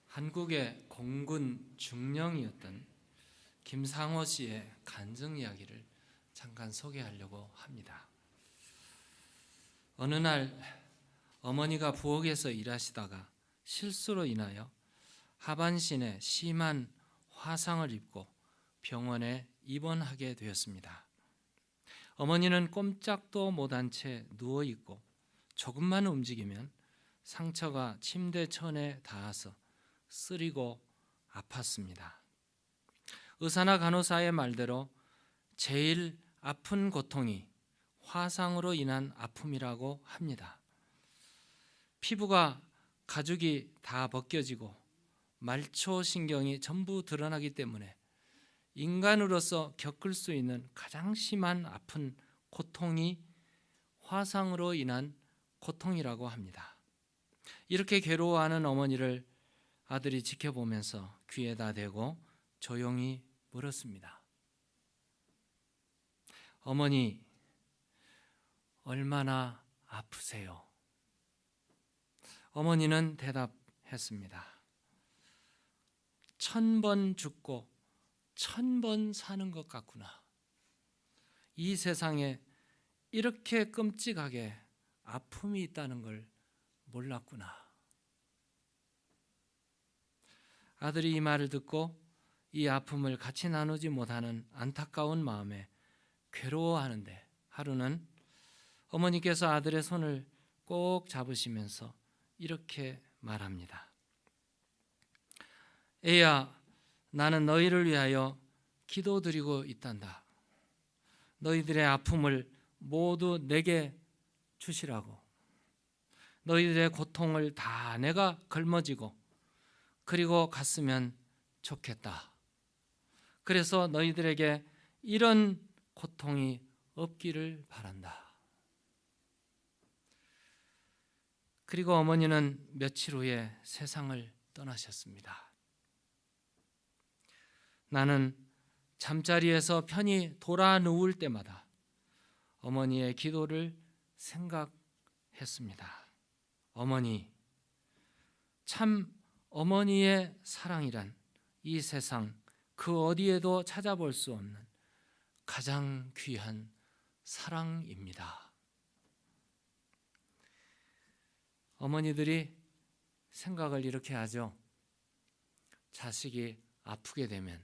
한국의 공군 중령이었던 김상호 씨의 간증 이야기를 잠깐 소개하려고 합니다. 어느 날 어머니가 부엌에서 일하시다가 실수로 인하여 하반신에 심한 화상을 입고 병원에 입원하게 되었습니다. 어머니는 꼼짝도 못한 채 누워있고 조금만 움직이면 상처가 침대 천에 닿아서 쓰리고 아팠습니다. 의사나 간호사의 말대로 제일 아픈 고통이 화상으로 인한 아픔이라고 합니다. 피부가 가죽이 다 벗겨지고 말초신경이 전부 드러나기 때문에 인간으로서 겪을 수 있는 가장 심한 아픈 고통이 화상으로 인한 고통이라고 합니다. 이렇게 괴로워하는 어머니를 아들이 지켜보면서 귀에다 대고 조용히 물었습니다. 어머니, 얼마나 아프세요? 어머니는 대답했습니다. 1000번 죽고 1000번 사는 것 같구나. 이 세상에 이렇게 끔찍하게 아픔이 있다는 걸 몰랐구나. 아들이 이 말을 듣고 이 아픔을 같이 나누지 못하는 안타까운 마음에 괴로워하는데 하루는 어머니께서 아들의 손을 꼭 잡으시면서 이렇게 말합니다. 애야, 나는 너희를 위하여 기도드리고 있단다. 너희들의 아픔을 모두 내게 주시라고. 너희들의 고통을 다 내가 걸머지고 그리고 갔으면 좋겠다. 그래서 너희들에게 이런 고통이 없기를 바란다. 그리고 어머니는 며칠 후에 세상을 떠나셨습니다. 나는 잠자리에서 편히 돌아 누울 때마다 어머니의 기도를 생각했습니다. 어머니, 참 어머니의 사랑이란 이 세상 그 어디에도 찾아볼 수 없는 가장 귀한 사랑입니다. 어머니들이 생각을 이렇게 하죠. 자식이 아프게 되면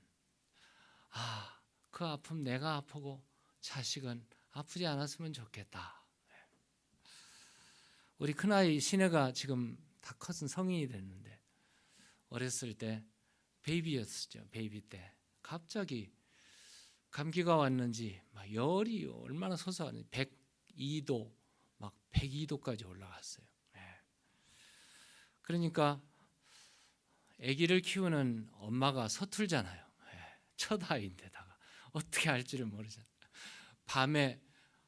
그 아픔 내가 아프고 자식은 아프지 않았으면 좋겠다. 우리 큰아이 신혜가 지금 다 컸은 성인이 됐는데 어렸을 때 베이비였었죠. 베이비 때 갑자기 감기가 왔는지 막 열이 얼마나 솟아왔는지 102도 막 102도까지 올라갔어요. 그러니까 아기를 키우는 엄마가 서툴잖아요. 첫 아이인데다가 어떻게 할지를 모르잖아요. 밤에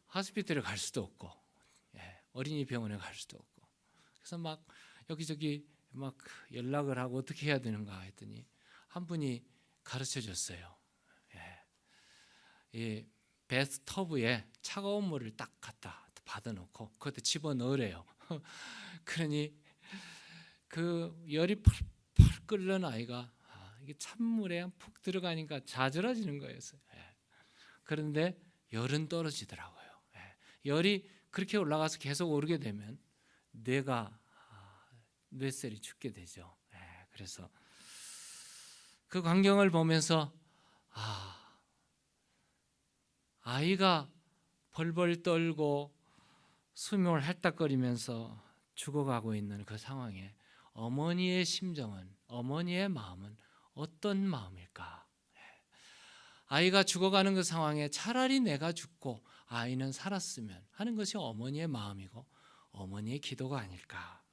하스피털에 갈 수도 없고 어린이 병원에 갈 수도 없고 그래서 막 여기저기 막 연락을 하고 어떻게 해야 되는가 했더니 한 분이 가르쳐 줬어요. 이 베스터브에 차가운 물을 딱 갖다 받아놓고 그것도 집어넣으래요. 그러니 그 열이 펄펄 끓는 아이가 이게 찬물에 푹 들어가니까 자절해지는 거예요. 그런데 열은 떨어지더라고요. 열이 그렇게 올라가서 계속 오르게 되면 뇌셀이 죽게 되죠. 그래서 그 광경을 보면서 아이가 벌벌 떨고 수명을 핥딱거리면서 죽어가고 있는 그 상황에 어머니의 심정은, 어머니의 마음은 어떤 마음일까? 아이가 죽어가는 그 상황에 차라리 내가 죽고 아이는 살았으면 하는 것이 어머니의 마음이고 어머니의 기도가 아닐까?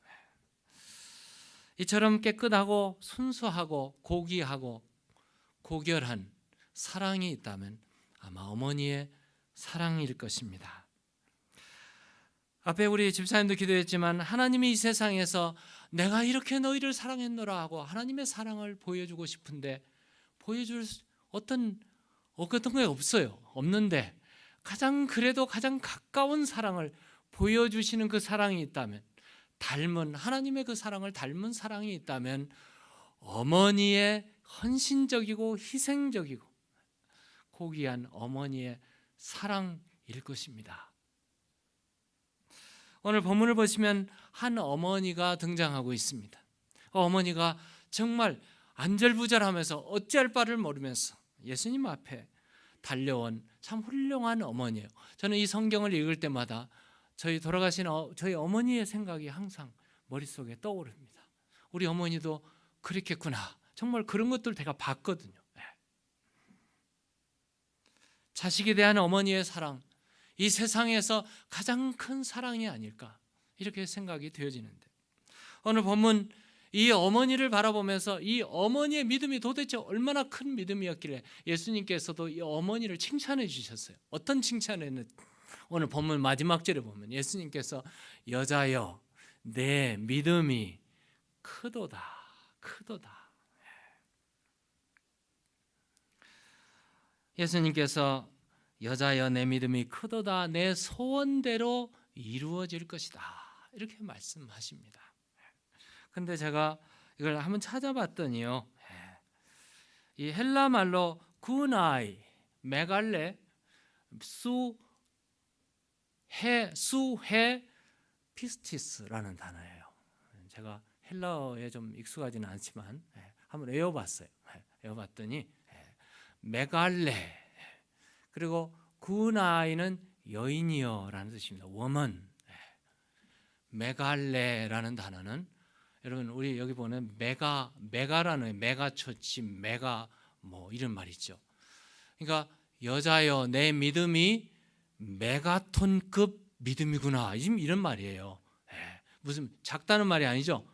이처럼 깨끗하고 순수하고 고귀하고 고결한 사랑이 있다면 아마 어머니의 사랑일 것입니다. 앞에 우리 집사님도 기도했지만 하나님이 이 세상에서 내가 이렇게 너희를 사랑했노라 하고 하나님의 사랑을 보여주고 싶은데 보여줄 어떤 게 없어요. 없는데 그래도 가장 가까운 사랑을 보여주시는 그 사랑이 있다면 하나님의 그 사랑을 닮은 사랑이 있다면 어머니의 헌신적이고 희생적이고 고귀한 어머니의 사랑일 것입니다. 오늘 본문을 보시면 한 어머니가 등장하고 있습니다. 어머니가 정말 안절부절하면서 어찌할 바를 모르면서 예수님 앞에 달려온 참 훌륭한 어머니예요. 저는 이 성경을 읽을 때마다 저희 돌아가신 저희 어머니의 생각이 항상 머릿속에 떠오릅니다. 우리 어머니도 그렇겠구나. 정말 그런 것들 제가 봤거든요. 자식에 대한 어머니의 사랑, 이 세상에서 가장 큰 사랑이 아닐까 이렇게 생각이 되어지는데, 오늘 본문 이 어머니를 바라보면서 이 어머니의 믿음이 도대체 얼마나 큰 믿음이었길래 예수님께서도 이 어머니를 칭찬해 주셨어요. 어떤 칭찬을 오늘 본문 마지막 절에 보면 예수님께서 여자여 내 믿음이 크도다 크도다. 예수님께서 여자여 내 믿음이 크도다 내 소원대로 이루어질 것이다 이렇게 말씀하십니다. 근데 제가 이걸 한번 찾아봤더니요, 이 헬라 말로 구나이, 메갈레, 수해 피스티스라는 단어예요. 제가 헬라어에 좀 익숙하지는 않지만 한번 외워봤어요. 외워봤더니 메갈레 그리고 구나이는 여인이여라는 뜻입니다. woman. 메갈레라는 단어는 여러분 우리 여기 보면 메가라는 메가처치 메가 뭐 이런 말 있죠. 그러니까 여자여 내 믿음이 메가톤급 믿음이구나 이런 말이에요. 무슨 작다는 말이 아니죠.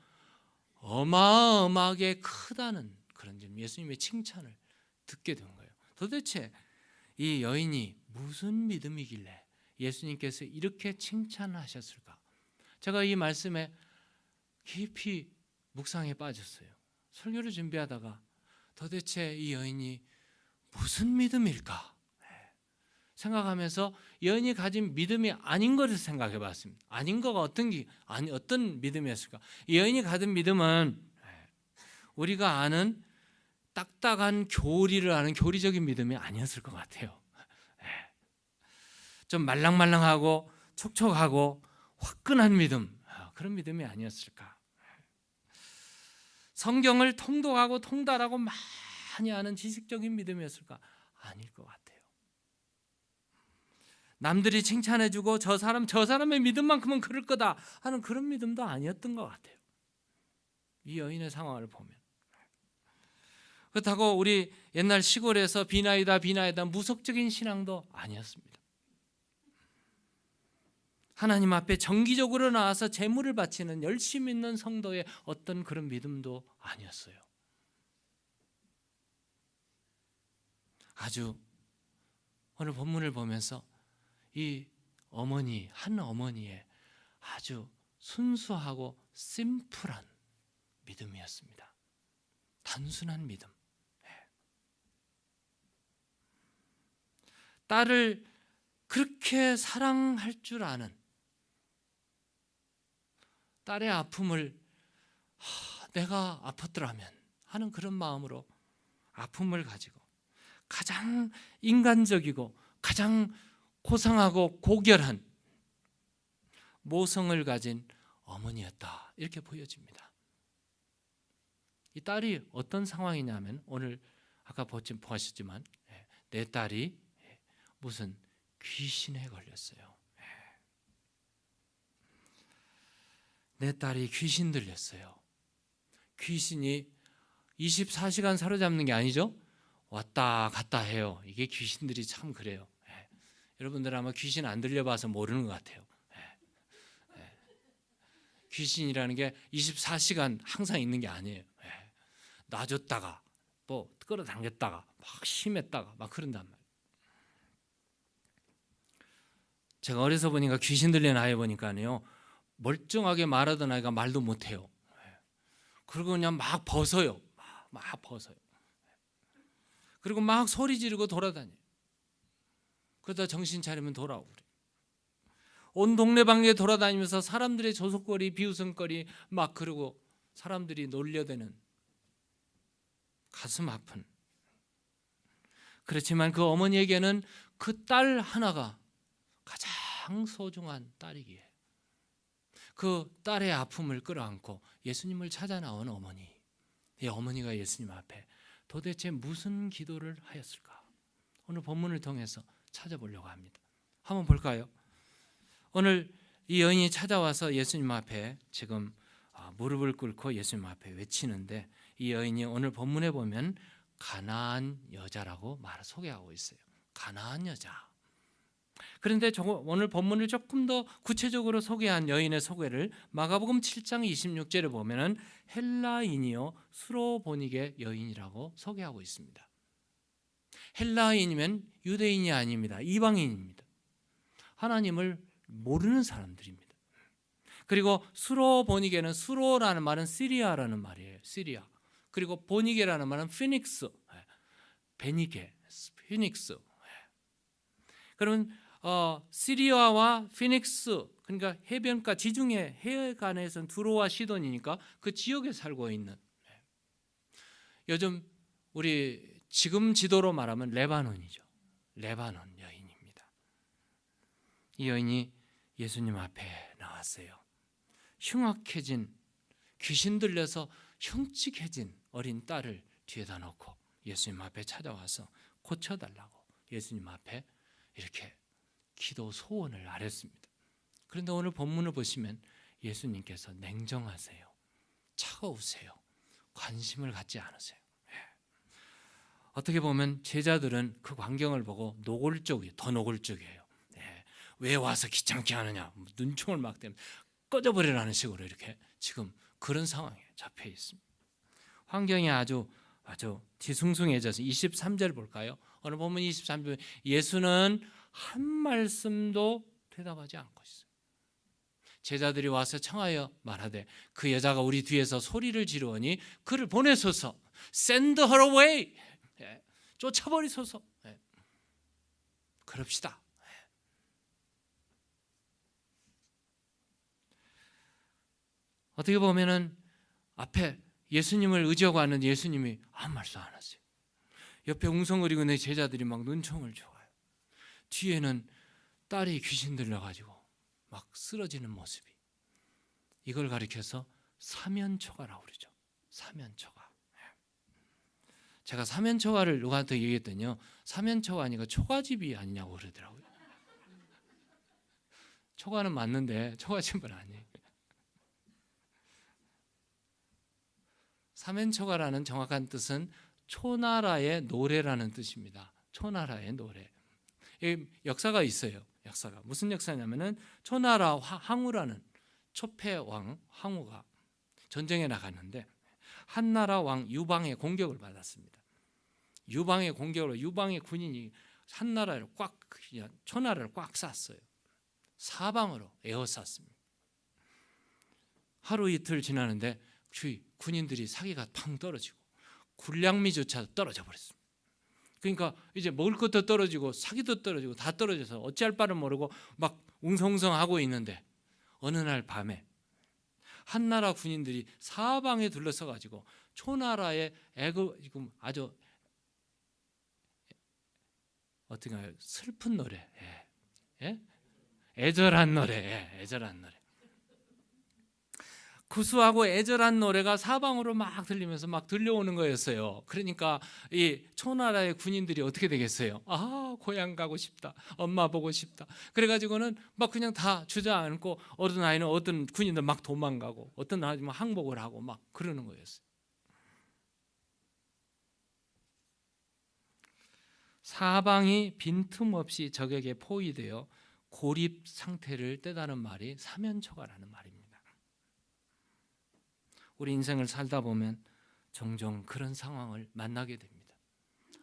어마어마하게 크다는 그런 점 예수님의 칭찬을 듣게 된 거예요. 도대체 이 여인이 무슨 믿음이길래 예수님께서 이렇게 칭찬하셨을까? 제가 이 말씀에 깊이 묵상에 빠졌어요. 설교를 준비하다가 도대체 이 여인이 무슨 믿음일까 생각하면서 여인이 가진 믿음이 아닌 것을 생각해 봤습니다. 아닌 거가 어떤 믿음이었을까? 이 여인이 가진 믿음은 우리가 아는 딱딱한 교리를 아는 교리적인 믿음이 아니었을 것 같아요. 좀 말랑말랑하고 촉촉하고 화끈한 믿음, 그런 믿음이 아니었을까? 성경을 통독하고 통달하고 많이 아는 지식적인 믿음이었을까? 아닐 것 같아요. 남들이 칭찬해주고 저 사람의 믿음만큼은 그럴 거다 하는 그런 믿음도 아니었던 것 같아요. 이 여인의 상황을 보면. 그렇다고 우리 옛날 시골에서 비나이다 무속적인 신앙도 아니었습니다. 하나님 앞에 정기적으로 나와서 제물을 바치는 열심 있는 성도의 어떤 그런 믿음도 아니었어요. 아주 오늘 본문을 보면서 이 한 어머니의 아주 순수하고 심플한 믿음이었습니다. 단순한 믿음. 딸을 그렇게 사랑할 줄 아는, 딸의 아픔을 내가 아팠더라면 하는 그런 마음으로 아픔을 가지고 가장 인간적이고 가장 고상하고 고결한 모성을 가진 어머니였다 이렇게 보여집니다. 이 딸이 어떤 상황이냐면 오늘 아까 보셨지만 내 딸이 무슨 귀신에 걸렸어요. 내 딸이 귀신 들렸어요. 귀신이 24시간 사로잡는 게 아니죠. 왔다 갔다 해요. 이게 귀신들이 참 그래요. 여러분들 아마 귀신 안 들려봐서 모르는 것 같아요. 귀신이라는 게 24시간 항상 있는 게 아니에요. 놔줬다가 뭐 끌어당겼다가 막 심했다가 막 그런단 말이에요. 제가 어려서 보니까 귀신 들린 아이 보니까요 멀쩡하게 말하던 아이가 말도 못해요. 그리고 그냥 막 벗어요. 막 벗어요. 그리고 막 소리 지르고 돌아다녀요. 그러다 정신 차리면 돌아오고 그래요. 온 동네방네 돌아다니면서 사람들의 조속거리 비웃음거리 막 그러고 사람들이 놀려대는 가슴 아픈. 그렇지만 그 어머니에게는 그 딸 하나가 가장 소중한 딸이기에 그 딸의 아픔을 끌어안고 예수님을 찾아 나온 어머니, 이 어머니가 예수님 앞에 도대체 무슨 기도를 하였을까? 오늘 본문을 통해서 찾아보려고 합니다. 한번 볼까요? 오늘 이 여인이 찾아와서 예수님 앞에 지금 무릎을 꿇고 예수님 앞에 외치는데, 이 여인이 오늘 본문에 보면 가나안 여자라고 소개하고 있어요. 가나안 여자. 그런데 오늘 본문을 조금 더 구체적으로 소개한 여인의 소개를 마가복음 7장 26절에 보면은 헬라인이요 수로보니게 여인이라고 소개하고 있습니다. 헬라인이면 유대인이 아닙니다. 이방인입니다. 하나님을 모르는 사람들입니다. 그리고 수로보니게는, 수로라는 말은 시리아라는 말이에요. 시리아. 그리고 보니게라는 말은 피닉스, 베니게, 피닉스. 그러면 시리아와 피닉스, 그러니까 해변가 지중해 해안에서는 두로와 시돈이니까 그 지역에 살고 있는, 요즘 우리 지금 지도로 말하면 레바논이죠. 레바논 여인입니다. 이 여인이 예수님 앞에 나왔어요. 흉악해진, 귀신 들려서 흉측해진 어린 딸을 뒤에다 놓고 예수님 앞에 찾아와서 고쳐달라고 예수님 앞에 이렇게 기도 소원을 아뢰었습니다. 그런데 오늘 본문을 보시면 예수님께서 냉정하세요. 차가우세요. 관심을 갖지 않으세요. 어떻게 보면 제자들은 그 광경을 보고 노골적이에요. 더 노골적이에요. 왜 와서 귀찮게 하느냐, 눈총을 막 대면 꺼져버리라는 식으로 이렇게 지금 그런 상황에 잡혀 있습니다. 환경이 아주 뒤숭숭해져서 23절 볼까요? 오늘 보면 23절, 예수는 한 말씀도 대답하지 않고 있어요. 제자들이 와서 청하여 말하되 그 여자가 우리 뒤에서 소리를 지르오니 그를 보내소서. Send her away. 쫓아버리소서. 그럽시다. 어떻게 보면은 앞에 예수님을 의지하고 하는 예수님이 아무 말씀 안 하세요. 옆에 웅성거리고 있는 제자들이 막 눈총을 줘요. 뒤에는 딸이 귀신 들려가지고 막 쓰러지는 모습이, 이걸 가리켜서 사면초가라고 그러죠. 사면초가. 제가 사면초가를 누구한테 얘기했더니요, 사면초가 아니고 초가집이 아니냐고 그러더라고요. 초가는 맞는데 초가집은 아니에요. 사면초가라는 정확한 뜻은 초나라의 노래라는 뜻입니다. 초나라의 노래. 역사가 있어요. 역사가 무슨 역사냐면은 초나라 항우라는 초패왕 항우가 전쟁에 나갔는데 한나라 왕 유방의 공격을 받았습니다. 유방의 공격으로 유방의 군인이 한나라를 초나라를 꽉 쌌어요. 사방으로 에워쌌습니다. 하루 이틀 지나는데 군인들이 사기가 팡 떨어지고 군량미조차 떨어져 버렸습니다. 그러니까 이제 먹을 것도 떨어지고 사기도 떨어지고 다 떨어져서 어찌할 바를 모르고 막 웅성웅성하고 있는데, 어느 날 밤에 한나라 군인들이 사방에 둘러서 가지고 초나라의 지금 아주 어떤가요? 슬픈 노래, 애절한 노래, 애절한 노래, 구수하고 애절한 노래가 사방으로 막 들리면서 막 들려오는 거였어요. 그러니까 이 초나라의 군인들이 어떻게 되겠어요? 아, 고향 가고 싶다, 엄마 보고 싶다. 그래가지고는 막 그냥 다 주저앉고, 어떤 아이는 어떤 군인들 막 도망가고, 어떤 아이는 항복을 하고 막 그러는 거였어요. 사방이 빈틈없이 적에게 포위되어 고립 상태를 떼다는 말이 사면초가라는 말입니다. 우리 인생을 살다 보면 종종 그런 상황을 만나게 됩니다.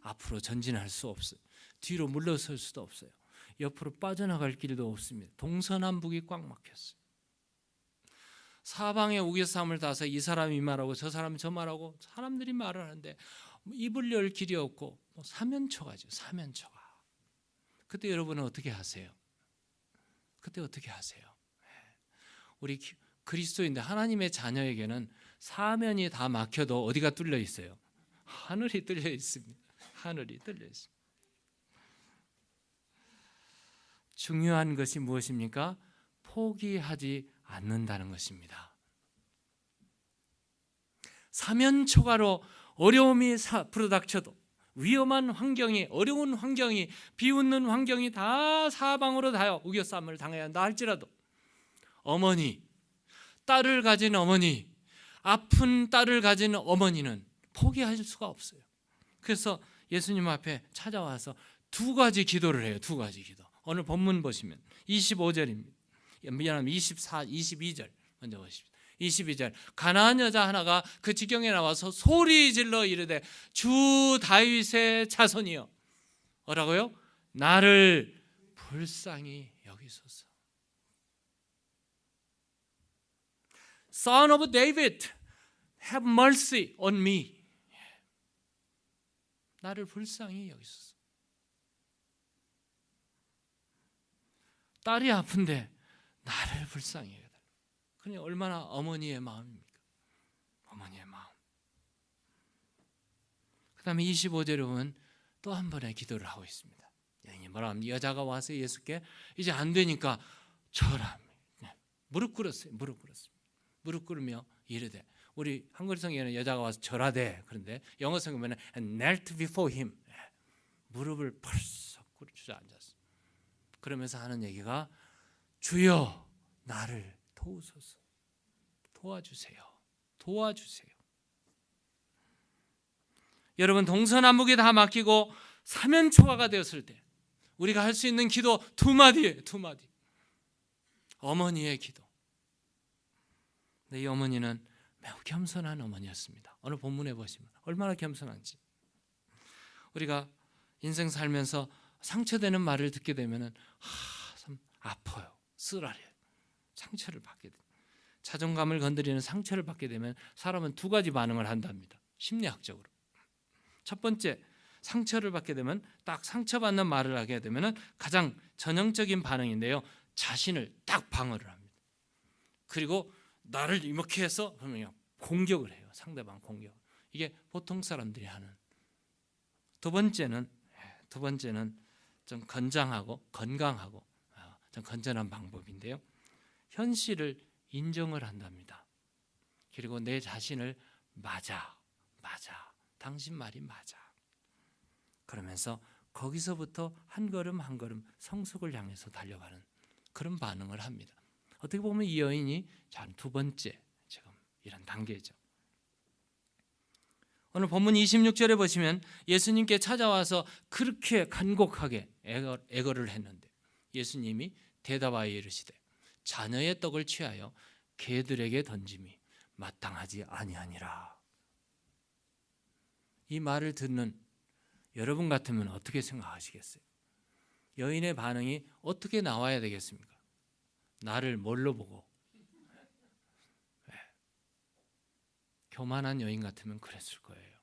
앞으로 전진할 수 없어요. 뒤로 물러설 수도 없어요. 옆으로 빠져나갈 길도 없습니다. 동서남북이 꽉 막혔어요. 사방에 우겨싸움을 따서 이 사람이 말하고 저 사람이 저 말하고 사람들이 말을 하는데 입을 열 길이 없고, 사면초가죠. 사면초가. 그때 여러분은 어떻게 하세요? 그때 어떻게 하세요? 우리 그리스도인들, 하나님의 자녀에게는 사면이 다 막혀도 어디가 뚫려 있어요? 하늘이 뚫려 있습니다. 하늘이 뚫려 있습니다. 중요한 것이 무엇입니까? 포기하지 않는다는 것입니다. 사면초가로 어려움이 부르닥쳐도, 위험한 환경이, 어려운 환경이, 비웃는 환경이 다 사방으로 다 우겨쌈을 당해야 한다 할지라도 어머니, 딸을 가진 어머니, 아픈 딸을 가진 어머니는 포기할 수가 없어요. 그래서 예수님 앞에 찾아와서 두 가지 기도를 해요. 두 가지 기도. 오늘 본문 보시면 25절입니다. 미안합니다. 24, 22절 먼저 보십시오. 22절, 가나안 여자 하나가 그 지경에 나와서 소리 질러 이르되 주 다윗의 자손이여, 뭐라고요? 나를 불쌍히 여기소서. Son of David, have mercy on me. 나를 불쌍히 여기소서. 딸이 아픈데 나를 불쌍히 여기소서. 그러니 얼마나 어머니의 마음입니까? 어머니의 마음. 그 다음에 25절에 보면 또 한 번의 기도를 하고 있습니다. 뭐라 하면 여자가 와서 예수께 이제 안 되니까 절함. 무릎 꿇었어요. 무릎 꿇으며 이르되, 우리 한글 성경에는 여자가 와서 절하되, 그런데 영어 성경에는 knelt before him, 무릎을 펄썩 꿇어 주저앉았어요. 그러면서 하는 얘기가 주여 나를 도우소서, 도와주세요. 여러분, 동서남북이 다 맡기고 사면초가가 되었을 때 우리가 할 수 있는 기도 두 마디예요. 두 마디. 어머니의 기도. 근데 이 어머니는 매우 겸손한 어머니였습니다. 오늘 본문에 보시면 얼마나 겸손한지. 우리가 인생 살면서 상처되는 말을 듣게 되면 참 아파요. 쓰라려요. 상처를 받게 됩니다. 자존감을 건드리는 상처를 받게 되면 사람은 두 가지 반응을 한답니다. 심리학적으로. 첫 번째, 상처를 받게 되면 딱 상처받는 말을 하게 되면 가장 전형적인 반응인데요, 자신을 딱 방어를 합니다. 그리고 나를 이렇게 해서 그러면 공격을 해요. 상대방 공격. 이게 보통 사람들이 하는. 두 번째는 좀 건강하고 좀 건전한 방법인데요, 현실을 인정을 한답니다. 그리고 내 자신을 맞아, 당신 말이 맞아. 그러면서 거기서부터 한 걸음 한 걸음 성숙을 향해서 달려가는 그런 반응을 합니다. 어떻게 보면 이 여인이 두 번째 지금 이런 단계죠. 오늘 본문 26절에 보시면 예수님께 찾아와서 그렇게 간곡하게 애거를 했는데 예수님이 대답하여 이르시되 자녀의 떡을 취하여 개들에게 던짐이 마땅하지 아니하니라. 이 말을 듣는 여러분 같으면 어떻게 생각하시겠어요? 여인의 반응이 어떻게 나와야 되겠습니까? 나를 뭘로 보고? 교만한 여인 같으면 그랬을 거예요.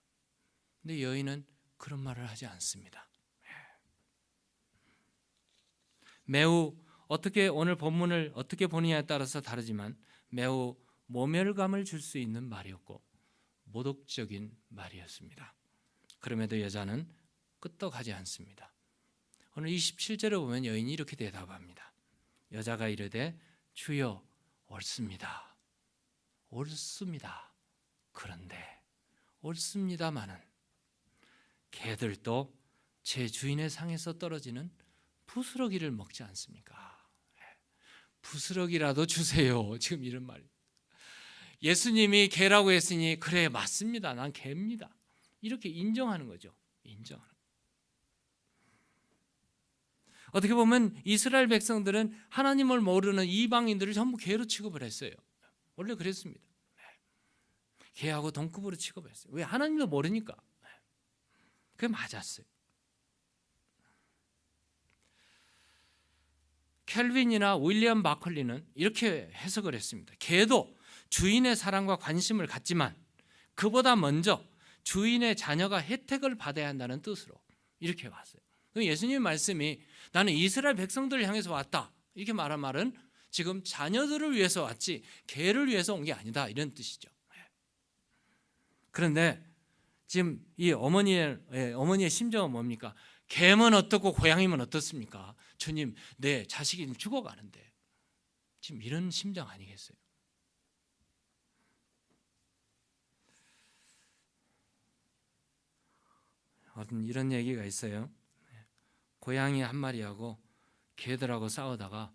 근데 여인은 그런 말을 하지 않습니다. 매우 어떻게 오늘 본문을 어떻게 보느냐에 따라서 다르지만 매우 모멸감을 줄 수 있는 말이었고 모독적인 말이었습니다. 그럼에도 여자는 끄떡하지 않습니다. 오늘 27절에 보면 여인이 이렇게 대답합니다. 여자가 이르되 주여 옳습니다. 그런데 옳습니다마는 개들도 제 주인의 상에서 떨어지는 부스러기를 먹지 않습니까? 부스러기라도 주세요. 지금 이런 말. 예수님이 개라고 했으니 그래 맞습니다. 난 개입니다. 이렇게 인정하는 거죠. 인정하는. 어떻게 보면 이스라엘 백성들은 하나님을 모르는 이방인들을 전부 개로 취급을 했어요. 원래 그랬습니다. 개하고 동급으로 취급했어요. 왜? 하나님도 모르니까. 그게 맞았어요. 켈빈이나 윌리엄 마컬리는 이렇게 해석을 했습니다. 개도 주인의 사랑과 관심을 갖지만 그보다 먼저 주인의 자녀가 혜택을 받아야 한다는 뜻으로 이렇게 왔어요. 예수님의 말씀이 나는 이스라엘 백성들을 향해서 왔다 이렇게 말한 말은 지금 자녀들을 위해서 왔지 개를 위해서 온 게 아니다 이런 뜻이죠. 그런데 지금 이 어머니의 심정은 뭡니까? 개면 어떻고 고양이면 어떻습니까? 주님, 내 자식이 죽어가는데. 지금 이런 심정 아니겠어요? 어떤 이런 얘기가 있어요. 고양이 한 마리하고 개들하고 싸우다가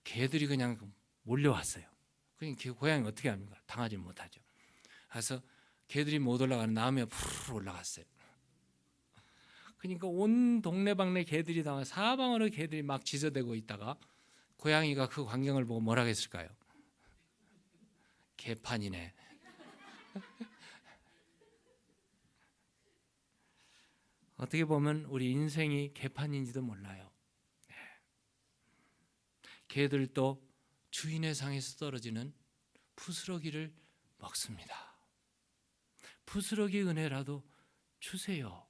개들이 그냥 몰려왔어요. 그러니까 고양이 어떻게 합니까? 당하지 못하죠. 그래서 개들이 못 올라가는 나무에 푸르르 올라갔어요. 그러니까 온 동네방네 개들이 다 사방으로 개들이 막 지저대고 있다가 고양이가 그 광경을 보고 뭐라고 했을까요? 개판이네. 어떻게 보면 우리 인생이 개판인지도 몰라요. 개들도 주인의 상에서 떨어지는 부스러기를 먹습니다. 부스러기 은혜라도 주세요.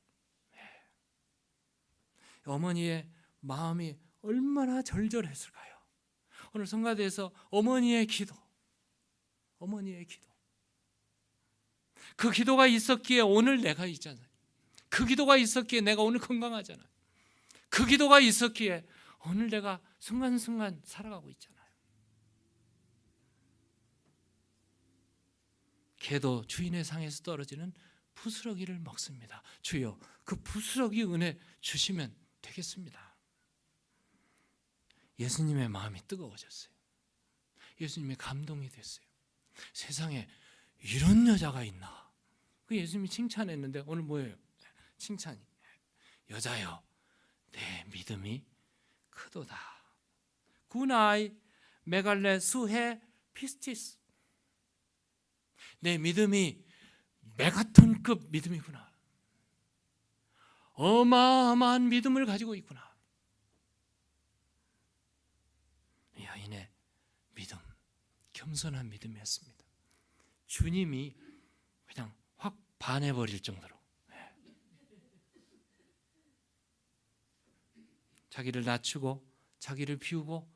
어머니의 마음이 얼마나 절절했을까요? 오늘 성가대에서 어머니의 기도, 그 기도가 있었기에 오늘 내가 있잖아요. 그 기도가 있었기에 내가 오늘 건강하잖아요. 그 기도가 있었기에 오늘 내가 순간순간 살아가고 있잖아요. 개도 주인의 상에서 떨어지는 부스러기를 먹습니다. 주여, 그 부스러기 은혜 주시면 되겠습니다. 예수님의 마음이 뜨거워졌어요. 예수님의 감동이 됐어요. 세상에 이런 여자가 있나? 그 예수님이 칭찬했는데 오늘 뭐예요? 칭찬이. 여자여, 내 믿음이 크도다. 구나이 메갈레 수헤 피스티스. 내 믿음이 메가톤급 믿음이구나. 어마어마한 믿음을 가지고 있구나. 여인의 믿음, 겸손한 믿음이었습니다. 주님이 그냥 확 반해버릴 정도로 자기를 낮추고 자기를 비우고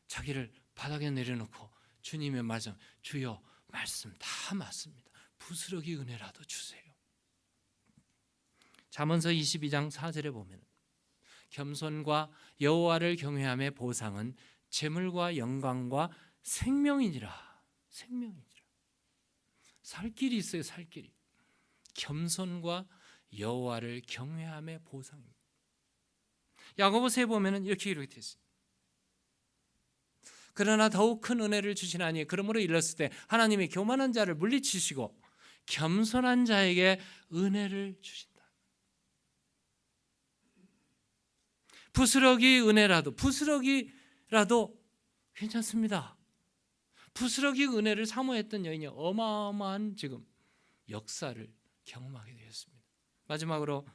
자기를 바닥에 내려놓고 주님의 말씀, 주여 말씀 다 맞습니다. 부스러기 은혜라도 주세요. 잠언서 22장 4절에 보면 겸손과 여호와를 경외함의 보상은 재물과 영광과 생명이니라. 살 길이 있어요. 살 길이. 겸손과 여호와를 경외함의 보상입니다. 야고보서에 보면은 이렇게 되어 있어요. 그러나 더욱 큰 은혜를 주시나니 그러므로 일렀을 때 하나님이 교만한 자를 물리치시고 겸손한 자에게 은혜를 주신다. 부스러기라도 괜찮습니다. 부스러기 은혜를 사모했던 여인이 어마어마한 지금 역사를 경험하게 되었습니다. 마지막으로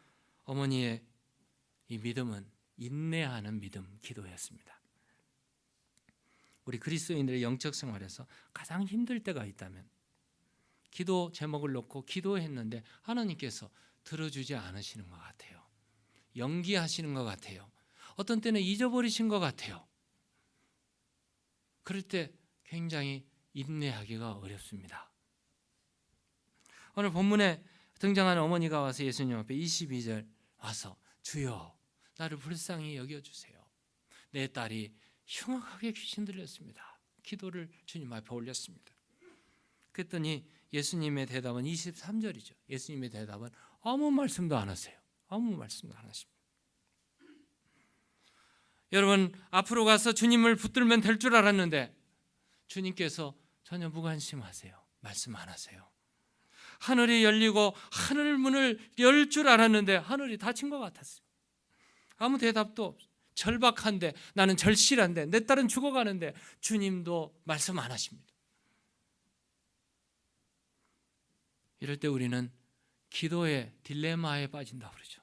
어머니의 이 믿음은 인내하는 믿음 기도였습니다. 우리 그리스도인들의 영적 생활에서 가장 힘들 때가 있다면 기도 제목을 놓고 기도했는데 하나님께서 들어주지 않으시는 것 같아요. 연기하시는 것 같아요. 어떤 때는 잊어버리신 것 같아요. 그럴 때 굉장히 인내하기가 어렵습니다. 오늘 본문에 등장하는 어머니가 와서 예수님 앞에 22절 와서 주여 나를 불쌍히 여겨주세요. 내 딸이 흉악하게 귀신 들렸습니다. 기도를 주님 앞에 올렸습니다. 그랬더니 예수님의 대답은 23절이죠. 예수님의 대답은 아무 말씀도 안 하세요. 아무 말씀도 안 하십니다. 여러분 앞으로 가서 주님을 붙들면 될 줄 알았는데 주님께서 전혀 무관심하세요. 말씀 안 하세요. 하늘이 열리고 하늘 문을 열 줄 알았는데 하늘이 닫힌 것 같았어요. 아무 대답도 없어요. 절박한데 나는 절실한데 내 딸은 죽어가는데 주님도 말씀 안 하십니다. 이럴 때 우리는 기도의 딜레마에 빠진다고 그러죠.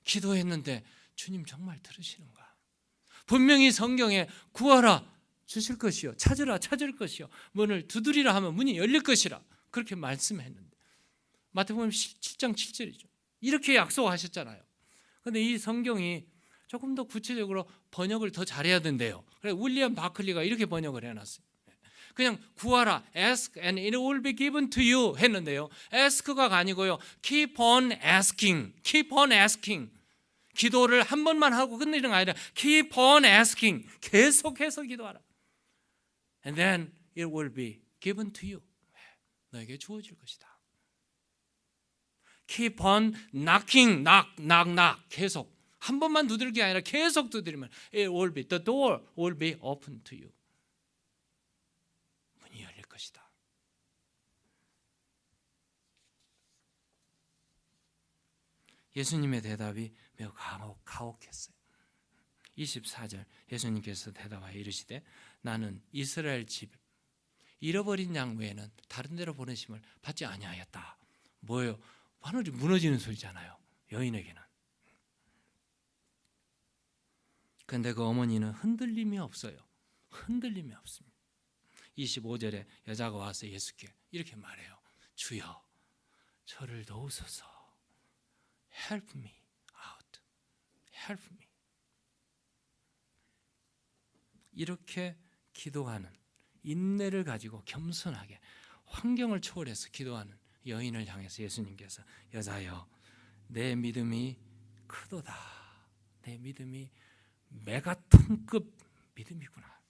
기도했는데 주님 정말 들으시는가? 분명히 성경에 구하라 주실 것이요 찾으라 찾을 것이요 문을 두드리라 하면 문이 열릴 것이라 그렇게 말씀했는데 마태복음 7장 7절이죠. 이렇게 약속하셨잖아요. 그런데 이 성경이 조금 더 구체적으로 번역을 더 잘해야 된대요. 그래서 윌리엄 바클리가 이렇게 번역을 해놨어요. 그냥 구하라, ask and it will be given to you 했는데요. ask가 아니고요. keep on asking, keep on asking. 기도를 한 번만 하고 끝내는 게 아니라 keep on asking, 계속해서 기도하라. And then it will be given to you. 너에게 주어질 것이다. Keep on knocking, knock. 계속 한 번만 두드리는 게 아니라 계속 두드리면 it will be, the door will be open to you. 문이 열릴 것이다. 예수님의 대답이 매우 가혹했어요. 24절 예수님께서 대답하여 이르시되 나는 이스라엘 집 잃어버린 양 외에는 다른 데로 보내심을 받지 아니하였다. 뭐예요? 하늘이 무너지는 소리잖아요. 여인에게는. 그런데 그 어머니는 흔들림이 없어요. 흔들림이 없습니다. 25절에 여자가 와서 예수께 이렇게 말해요. 주여 저를 도우소서. Help me out. Help me. 이렇게 기도하는 인내를 가지고 겸손하게 환경을 초월해서 기도하는 여인을 향해서 예수님께서 여자여 내 믿음이 크도다. 내 믿음이 메가톤급 믿음이구나.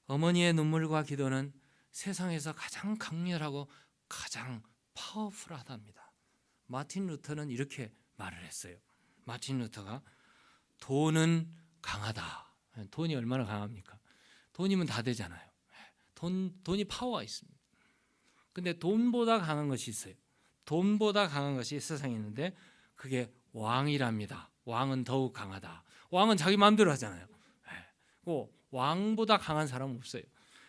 어머니의 눈물과 기도는 세상에서 가장 강렬하고 가장 파워풀하답니다. 마틴 루터는 이렇게 말을 했어요. 마틴 루터가 돈은 강하다. 돈이 얼마나 강합니까? 돈이면 다 되잖아요. 돈이 파워가 있습니다. 근데 돈보다 강한 것이 있어요. 돈보다 강한 것이 세상에 있는데 그게 왕이랍니다. 왕은 더욱 강하다. 왕은 자기 마음대로 하잖아요. 왕보다 강한 사람은 없어요.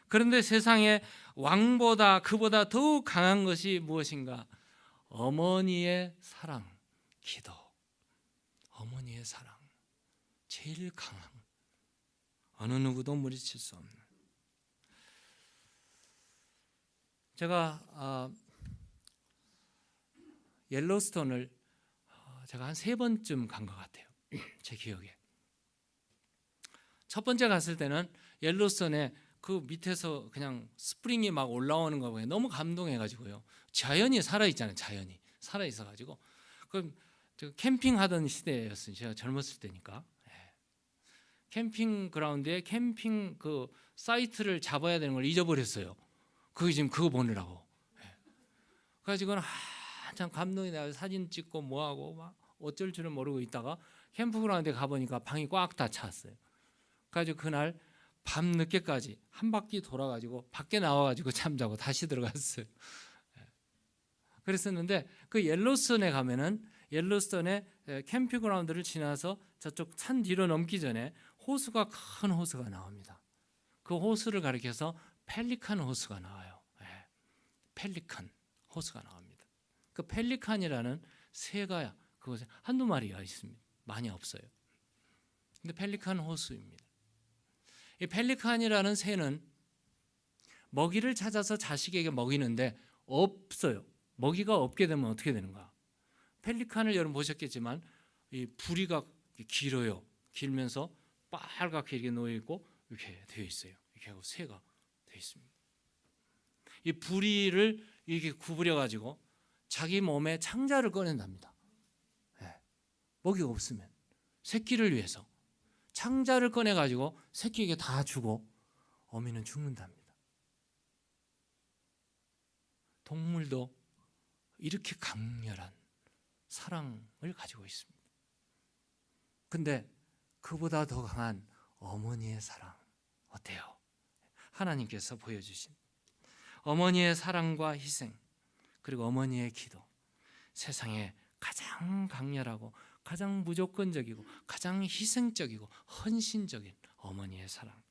그런데 세상에 왕보다 그보다 더욱 강한 것이 무엇인가? 어머니의 사랑, 기도. 어머니의 사랑. 제일 강한. 어느 누구도 물리칠 수 없는. 제가 옐로스톤을 제가 한 3번쯤 간 것 같아요. 제 기억에. 첫 번째 갔을 때는 옐로스톤에 그 밑에서 그냥 스프링이 막 올라오는 거 보고 너무 감동해가지고요. 자연이 살아있잖아요. 자연이 살아있어가지고. 그 캠핑하던 시대였어요. 제가 젊었을 때니까. 캠핑 그라운드에 캠핑 그 사이트를 잡아야 되는 걸 잊어버렸어요. 그게 지금 그거 보느라고. 그래가지고는 한참 감동이 나서 사진 찍고 뭐하고 막 어쩔 줄은 모르고 있다가 캠프그라운드에 가보니까 방이 꽉 다 찼어요. 그래가지고 그날 밤 늦게까지 한 바퀴 돌아가지고 밖에 나와가지고 잠자고 다시 들어갔어요. 그랬었는데 그 옐로스톤에 가면은 옐로스톤의 캠핑그라운드를 지나서 저쪽 산 뒤로 넘기 전에 호수가 큰 호수가 나옵니다. 그 호수를 가리켜서 펠리칸 호수가 나와요. 펠리칸 호수가 나옵니다. 그 펠리칸이라는 새가 그곳에 한두 마리가 있습니다. 많이 없어요. 근데 펠리칸 호수입니다. 이 펠리칸이라는 새는 먹이를 찾아서 자식에게 먹이는데 없어요. 먹이가 없게 되면 어떻게 되는가? 펠리칸을 여러분 보셨겠지만 이 부리가 길어요. 길면서 빨갛게 이렇게 놓여 있고 이렇게 되어 있어요. 이렇게 하고 새가 되어 있습니다. 이 부리를 이렇게 구부려 가지고 자기 몸에 창자를 꺼낸답니다. 먹이가 없으면 새끼를 위해서 창자를 꺼내 가지고 새끼에게 다 주고 어미는 죽는답니다. 동물도 이렇게 강렬한 사랑을 가지고 있습니다. 근데 그보다 더 강한 어머니의 사랑 어때요? 하나님께서 보여주신 어머니의 사랑과 희생 그리고 어머니의 기도 세상에 가장 강렬하고 가장 무조건적이고 가장 희생적이고 헌신적인 어머니의 사랑.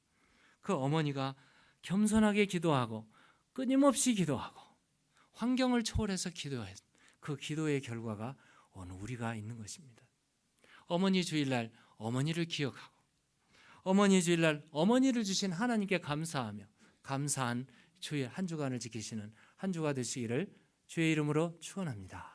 그 어머니가 겸손하게 기도하고 끊임없이 기도하고 환경을 초월해서 기도한 그 기도의 결과가 오늘 우리가 있는 것입니다. 어머니 주일날 어머니를 기억하고 어머니 주일날 어머니를 주신 하나님께 감사하며 감사한 주일 한 주간을 지키시는 한 주가 되시기를 주의 이름으로 축원합니다.